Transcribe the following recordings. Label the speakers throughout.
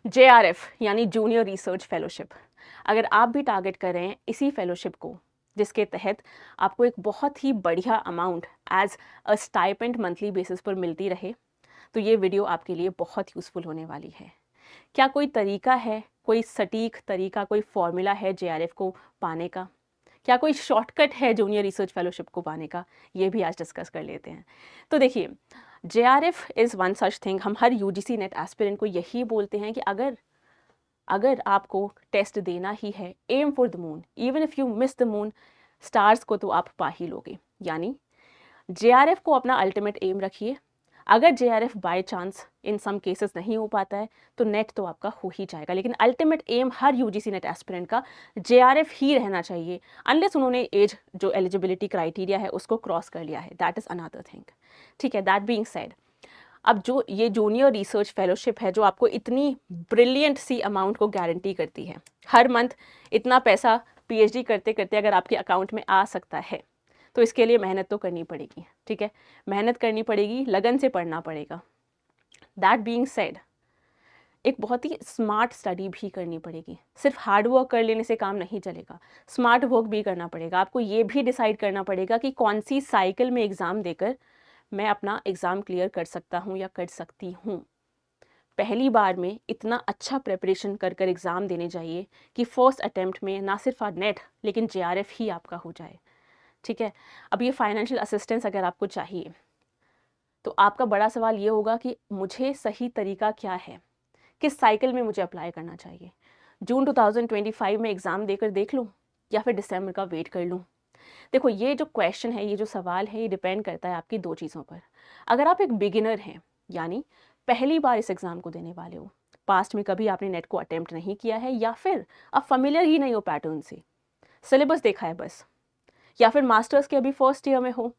Speaker 1: JRF यानी junior research fellowship. अगर आप भी टारगेट कर रहे हैं इसी फेलोशिप को, जिसके तहत आपको एक बहुत ही बढ़िया amount as a stipend monthly basis पर मिलती रहे, तो ये वीडियो आपके लिए बहुत यूज़फुल होने वाली है। क्या कोई तरीका है, कोई सटीक तरीका, कोई फॉर्मूला है JRF को पाने का? क्या कोई शॉर्टकट है जूनियर रिसर्च फेलोशिप को पाने का? ये भी आज डिस्कस कर लेते हैं। तो देखिए, JRF is one such thing. हम हर UGC नेट एस्पिरेंट को यही बोलते हैं कि अगर अगर आपको टेस्ट देना ही है, aim for the moon, even if you miss the moon, stars को तो आप पा ही लोगे। यानी JRF को अपना अल्टीमेट एम रखिए। अगर JRF by chance in some cases नहीं हो पाता है तो नेट तो आपका हो ही जाएगा, लेकिन अल्टीमेट एम हर UGC नेट एस्पिरेंट का JRF ही रहना चाहिए, अनलेस उन्होंने एज जो एलिजिबिलिटी क्राइटेरिया है उसको क्रॉस कर लिया है, दैट इज़ अनदर थिंग। ठीक है, दैट बीइंग सेड, अब जो ये जूनियर रिसर्च फेलोशिप है जो आपको इतनी ब्रिलियंट सी अमाउंट को गारंटी करती है, हर मंथ इतना पैसा PhD करते करते अगर आपके अकाउंट में आ सकता है, तो इसके लिए मेहनत तो करनी पड़ेगी। ठीक है, मेहनत करनी पड़ेगी, लगन से पढ़ना पड़ेगा। दैट बीइंग सेड, एक बहुत ही स्मार्ट स्टडी भी करनी पड़ेगी। सिर्फ हार्ड वर्क कर लेने से काम नहीं चलेगा, स्मार्ट वर्क भी करना पड़ेगा। आपको ये भी डिसाइड करना पड़ेगा कि कौन सी साइकिल में एग्ज़ाम देकर मैं अपना एग्ज़ाम क्लियर कर सकता हूँ या कर सकती हूँ। पहली बार में इतना अच्छा प्रिपरेशन कर कर एग्ज़ाम देने चाहिए कि फर्स्ट अटेम्प्ट में ना सिर्फ नेट लेकिन JRF ही आपका हो जाए। ठीक है, अब ये फाइनेंशियल असिस्टेंस अगर आपको चाहिए तो आपका बड़ा सवाल ये होगा कि मुझे सही तरीका क्या है, किस साइकिल में मुझे अप्लाई करना चाहिए। जून 2025 में एग्ज़ाम देकर देख लूँ या फिर दिसंबर का वेट कर लूँ? देखो, ये जो क्वेश्चन है, ये जो सवाल है, ये डिपेंड करता है आपकी दो चीज़ों पर। अगर आप एक बिगिनर हैं, यानी पहली बार इस एग्ज़ाम को देने वाले हो, पास्ट में कभी आपने नेट को अटेम्प्ट नहीं किया है, या फिर आप familiar ही नहीं हो पैटर्न से, सिलेबस देखा है बस, या फिर मास्टर्स के अभी फर्स्ट ईयर में हो,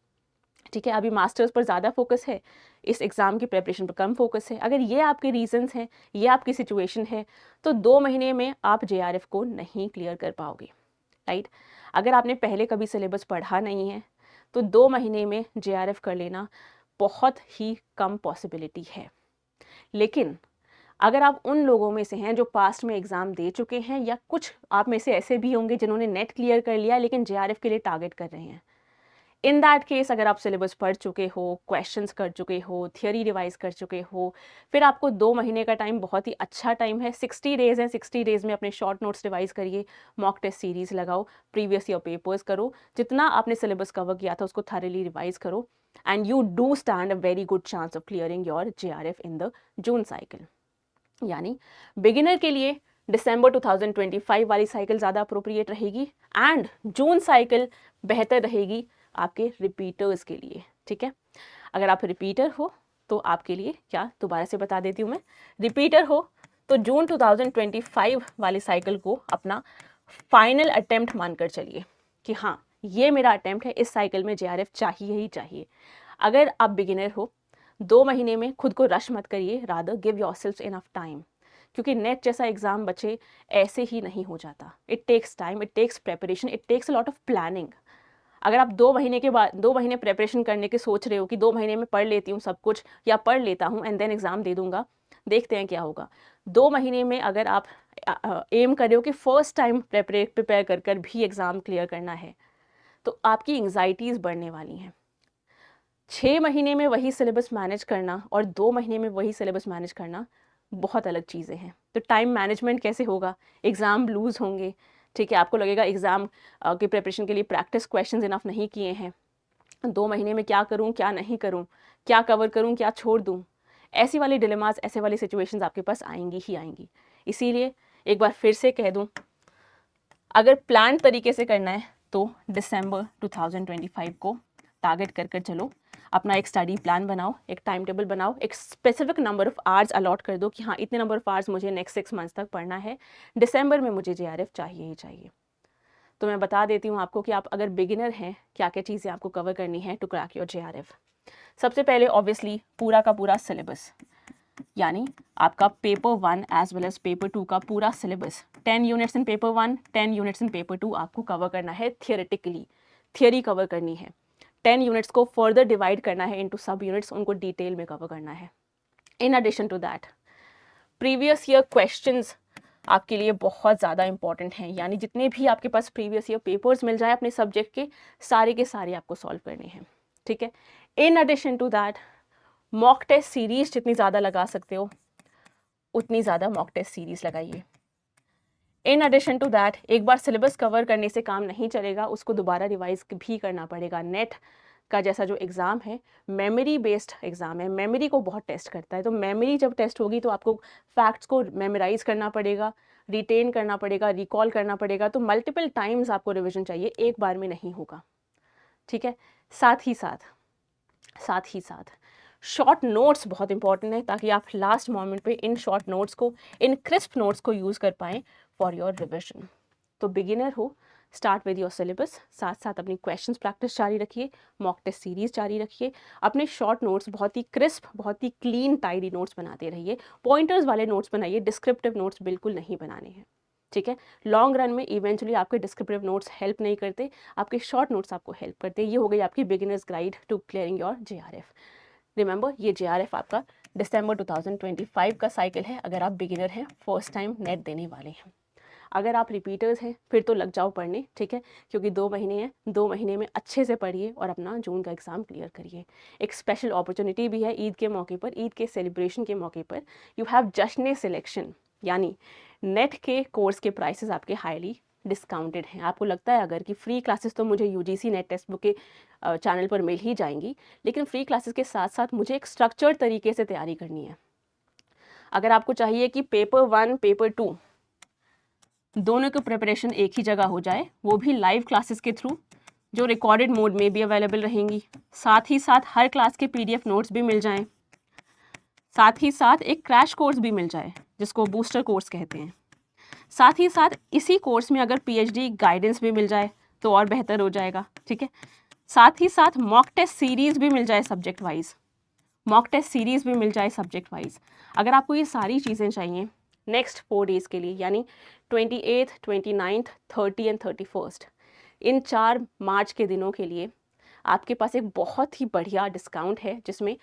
Speaker 1: ठीक है, अभी मास्टर्स पर ज़्यादा फोकस है, इस एग्ज़ाम की प्रिपरेशन पर कम फोकस है, अगर ये आपके रीजंस हैं, ये आपकी सिचुएशन है, तो 2 महीने में आप JRF को नहीं क्लियर कर पाओगे, राइट? अगर आपने पहले कभी सिलेबस पढ़ा नहीं है तो 2 महीने में JRF कर लेना बहुत ही कम पॉसिबिलिटी है। लेकिन अगर आप उन लोगों में से हैं जो पास्ट में एग्ज़ाम दे चुके हैं, या कुछ आप में से ऐसे भी होंगे जिन्होंने नेट क्लियर कर लिया लेकिन JRF के लिए टारगेट कर रहे हैं, इन दैट केस अगर आप सिलेबस पढ़ चुके हो, क्वेश्चंस कर चुके हो, थियोरी रिवाइज कर चुके हो, फिर आपको 2 महीने का टाइम बहुत ही अच्छा टाइम है। 60 डेज़ हैं, 60 डेज़ में अपने शॉर्ट नोट्स रिवाइज करिए, मॉक टेस्ट सीरीज़ लगाओ, प्रीवियस ईयर पेपर्स करो, जितना आपने सिलेबस कवर किया था उसको थॉरली रिवाइज करो, and you do stand a very good chance of clearing your JRF in the June cycle. यानी बिगिनर के लिए दिसंबर 2025 वाली साइकिल ज़्यादा अप्रोप्रिएट रहेगी, एंड जून साइकिल बेहतर रहेगी आपके रिपीटर्स के लिए। ठीक है, अगर आप रिपीटर हो तो आपके लिए क्या, दोबारा से बता देती हूँ मैं, रिपीटर हो तो जून 2025 वाली साइकिल को अपना फाइनल अटेम्प्ट मानकर चलिए कि हाँ, ये मेरा अटेम्प्ट है, इस साइकिल में JRF चाहिए ही चाहिए। अगर आप बिगिनर हो, 2 महीने में खुद को रश मत करिए, rather give yourself enough time, क्योंकि नेट जैसा एग्ज़ाम बच्चे ऐसे ही नहीं हो जाता। It takes time, it takes preparation, it takes a lot of planning. अगर आप 2 महीने के बाद 2 महीने प्रिपरेशन करने के सोच रहे हो कि 2 महीने में पढ़ लेती हूँ सब कुछ, या पढ़ लेता हूँ एंड देन एग्ज़ाम दे दूँगा, देखते हैं क्या होगा। 2 महीने में अगर आप एम कर रहे हो कि फर्स्ट टाइम प्रिपेयर कर कर भी एग्ज़ाम क्लियर करना है, तो आपकी एंग्जाइटीज़ बढ़ने वाली हैं। 6 महीने में वही सिलेबस मैनेज करना और 2 महीने में वही सिलेबस मैनेज करना बहुत अलग चीज़ें हैं। तो टाइम मैनेजमेंट कैसे होगा? एग्ज़ाम लूज़ होंगे, ठीक है, आपको लगेगा एग्ज़ाम की प्रिपरेशन के लिए प्रैक्टिस क्वेश्चंस इनफ नहीं किए हैं, 2 महीने में क्या करूँ, क्या नहीं करूँ, क्या कवर करूँ, क्या छोड़ दूँ? ऐसी वाली डिलेमास, ऐसे वाली सिचुएशंस आपके पास आएँगी ही आएँगी। इसीलिए एक बार फिर से कह दूँ, अगर प्लान तरीके से करना है तो दिसंबर 2025 को टारगेट कर कर चलो, अपना एक स्टडी प्लान बनाओ, एक टाइम टेबल बनाओ, एक specific number of hours allot कर दो कि हाँ, इतने नंबर ऑफ आवर्स मुझे नेक्स्ट 6 मंथ्स तक पढ़ना है, दिसंबर में मुझे JRF चाहिए ही चाहिए। तो मैं बता देती हूँ आपको कि आप अगर बिगिनर हैं, क्या क्या चीज़ें आपको कवर करनी है टू क्रैक योर JRF। सबसे पहले ऑब्वियसली पूरा का पूरा सिलेबस, यानी आपका paper 1 as well as paper 2 का पूरा syllabus, 10 units in paper 1, 10 units in paper 2 आपको कवर करना है थियोरेटिकली, थियोरी कवर करनी है। 10 यूनिट्स को फर्दर डिवाइड करना है इनटू सब यूनिट्स, उनको डिटेल में कवर करना है। In addition to that, previous year questions आपके लिए बहुत ज़्यादा इंपॉर्टेंट हैं, यानी जितने भी आपके पास प्रीवियस ईयर पेपर्स मिल जाए अपने सब्जेक्ट के सारे आपको सॉल्व करने हैं, ठीक है। In addition to that mock test series जितनी ज़्यादा लगा सकते हो उतनी ज़्यादा मॉक टेस्ट सीरीज लगाइए। इन एडिशन टू दैट एक बार सिलेबस कवर करने से काम नहीं चलेगा, उसको दोबारा रिवाइज भी करना पड़ेगा। नेट का जैसा जो एग्ज़ाम है मेमोरी बेस्ड एग्ज़ाम है, मेमोरी को बहुत टेस्ट करता है, तो मेमोरी जब टेस्ट होगी तो आपको फैक्ट्स को मेमोराइज करना पड़ेगा, रिटेन करना पड़ेगा, रिकॉल करना पड़ेगा, तो मल्टीपल टाइम्स आपको रिविजन चाहिए, एक बार में नहीं होगा, ठीक है। साथ ही साथ शॉर्ट नोट्स बहुत इंपॉर्टेंट है, ताकि आप लास्ट मोमेंट पे इन शॉर्ट नोट्स को, इन क्रिस्प नोट्स को यूज़ कर पाएँ फॉर योर रिविजन। तो बिगिनर हो, स्टार्ट विद योर सिलेबस, साथ साथ अपनी क्वेश्चंस प्रैक्टिस जारी रखिए, मॉक टेस्ट सीरीज जारी रखिए, अपने शॉर्ट नोट्स बहुत ही क्रिस्प, बहुत ही क्लीन टाइडी नोट्स बनाते रहिए, पॉइंटर्स वाले नोट्स बनाइए, डिस्क्रिप्टिव नोट्स बिल्कुल नहीं बनाने हैं, ठीक है। लॉन्ग रन में इवेंचुअली आपके डिस्क्रिप्टिव नोट्स हेल्प नहीं करते, आपके शॉर्ट नोट्स आपको हेल्प करते हैं। ये हो गई आपकी beginners guide to clearing your JRF। Remember, ये JRF आपका दिसंबर 2025 का साइकिल है, अगर आप बिगिनर हैं, फर्स्ट टाइम नेट देने वाले हैं। अगर आप रिपीटर्स हैं फिर तो लग जाओ पढ़ने, ठीक है, क्योंकि 2 महीने हैं, 2 महीने में अच्छे से पढ़िए और अपना जून का एग्ज़ाम क्लियर करिए। एक स्पेशल अपॉर्चुनिटी भी है ईद के मौके पर, ईद के सेलिब्रेशन के मौके पर यू हैव जश्न सिलेक्शन, यानी नेट के कोर्स के प्राइसेस आपके हाईली डिस्काउंटेड हैं। आपको लगता है अगर कि फ्री क्लासेस तो मुझे UGC नेट टेक्स्ट बुक के चैनल पर मिल ही जाएंगी, लेकिन फ्री क्लासेस के साथ साथ मुझे एक स्ट्रक्चर्ड तरीके से तैयारी करनी है। अगर आपको चाहिए कि पेपर 1 पेपर 2 दोनों की प्रिपरेशन एक ही जगह हो जाए, वो भी लाइव क्लासेस के थ्रू, जो रिकॉर्डेड मोड में भी अवेलेबल रहेंगी, साथ ही साथ हर क्लास के PDF नोट्स भी मिल जाएं, साथ ही साथ एक क्रैश कोर्स भी मिल जाए जिसको बूस्टर कोर्स कहते हैं, साथ ही साथ इसी कोर्स में अगर PhD गाइडेंस भी मिल जाए तो और बेहतर हो जाएगा, ठीक है। साथ ही साथ मॉक टेस्ट सीरीज भी मिल जाए subject wise, mock test series भी मिल जाए सब्जेक्ट वाइज। अगर आपको ये सारी चीज़ें चाहिए नेक्स्ट 4 डेज़ के लिए, यानी 28th, 29th, 30 एंड 31st, इन 4 मार्च के दिनों के लिए आपके पास एक बहुत ही बढ़िया डिस्काउंट है, जिसमें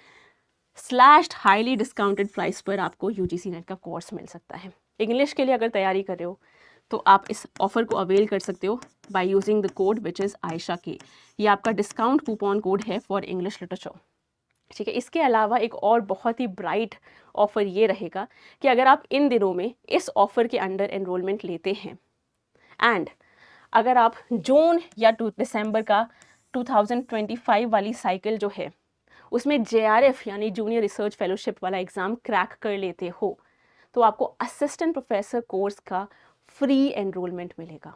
Speaker 1: स्लैश्ड हाईली डिस्काउंटेड प्राइस पर आपको UGC नेट का कोर्स मिल सकता है। इंग्लिश के लिए अगर तैयारी कर रहे हो तो आप इस ऑफर को अवेल कर सकते हो by using the code which is Ayesha के। ये आपका डिस्काउंट कूपन कोड है फॉर इंग्लिश लिटरेचर, ठीक है। इसके अलावा एक और बहुत ही ब्राइट ऑफर ये रहेगा कि अगर आप इन दिनों में इस ऑफर के अंडर एनरोलमेंट लेते हैं एंड अगर आप जून या दिसंबर का 2025 वाली साइकिल जो है उसमें JRF यानी जूनियर रिसर्च फेलोशिप वाला एग्ज़ाम क्रैक कर लेते हो, तो आपको असिस्टेंट प्रोफेसर कोर्स का फ्री एनरोलमेंट मिलेगा,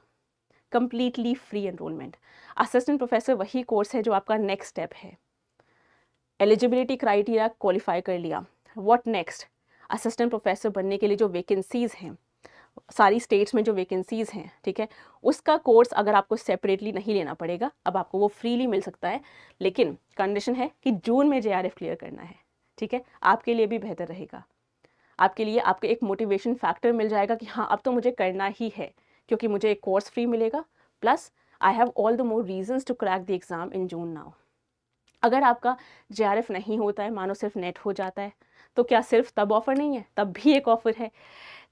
Speaker 1: completely free enrolment. Assistant professor वही कोर्स है जो आपका नेक्स्ट स्टेप है। एलिजिबिलिटी क्राइटेरिया क्वालिफाई कर लिया, व्हाट नेक्स्ट? असिस्टेंट प्रोफेसर बनने के लिए जो वैकेंसीज़ हैं, सारी स्टेट्स में जो वैकेंसीज़ हैं, ठीक है, उसका कोर्स अगर आपको सेपरेटली नहीं लेना पड़ेगा, अब आपको वो फ्रीली मिल सकता है, लेकिन कंडीशन है कि जून में JRF क्लियर करना है, ठीक है। आपके लिए भी बेहतर रहेगा, आपके लिए आपके एक मोटिवेशन फैक्टर मिल जाएगा कि हाँ अब तो मुझे करना ही है, क्योंकि मुझे एक कोर्स फ्री मिलेगा, plus I have all the more reasons to crack the exam in June now. अगर आपका JRF नहीं होता है, मानो सिर्फ नेट हो जाता है, तो क्या सिर्फ तब ऑफर नहीं है? तब भी एक ऑफर है,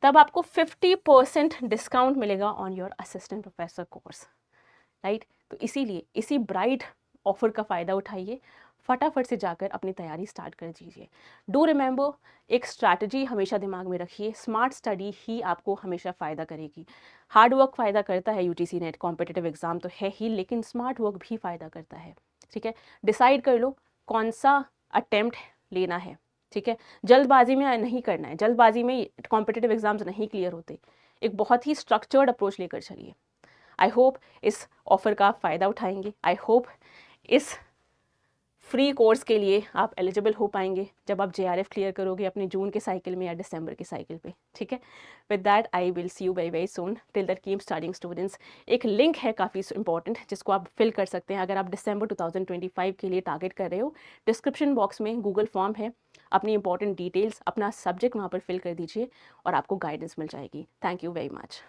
Speaker 1: तब आपको 50% डिस्काउंट मिलेगा on your assistant professor course, right. तो इसीलिए इसी ब्राइट ऑफर का फ़ायदा उठाइए, फटाफट से जाकर अपनी तैयारी स्टार्ट कर दीजिए। डू रिमेंबर, एक स्ट्रैटेजी हमेशा दिमाग में रखिए, स्मार्ट स्टडी ही आपको हमेशा फ़ायदा करेगी। हार्ड वर्क फ़ायदा करता है, UGC नेट कॉम्पिटिटिव एग्जाम तो है ही, लेकिन स्मार्ट वर्क भी फ़ायदा करता है, ठीक है। डिसाइड कर लो कौन सा अटेम्प्ट लेना है, ठीक है। जल्दबाजी में नहीं करना है, जल्दबाजी में कॉम्पिटिटिव एग्जाम्स नहीं क्लियर होते, एक बहुत ही स्ट्रक्चर्ड अप्रोच लेकर चलिए। आई होप इस ऑफ़र का आप फ़ायदा उठाएंगे, आई होप इस फ्री कोर्स के लिए आप एलिजिबल हो पाएंगे जब आप JRF क्लियर करोगे अपने जून के साइकिल में या दिसंबर के साइकिल पे, ठीक है। With that I will see you very very soon, till that keep studying students. एक लिंक है काफ़ी इंपॉर्टेंट जिसको आप फिल कर सकते हैं अगर आप दिसंबर 2025 के लिए टारगेट कर रहे हो। डिस्क्रिप्शन बॉक्स में गूगल फॉर्म है, अपनी इंपॉर्टेंट डिटेल्स, अपना सब्जेक्ट वहाँ पर फिल कर दीजिए और आपको गाइडेंस मिल जाएगी। Thank you very much.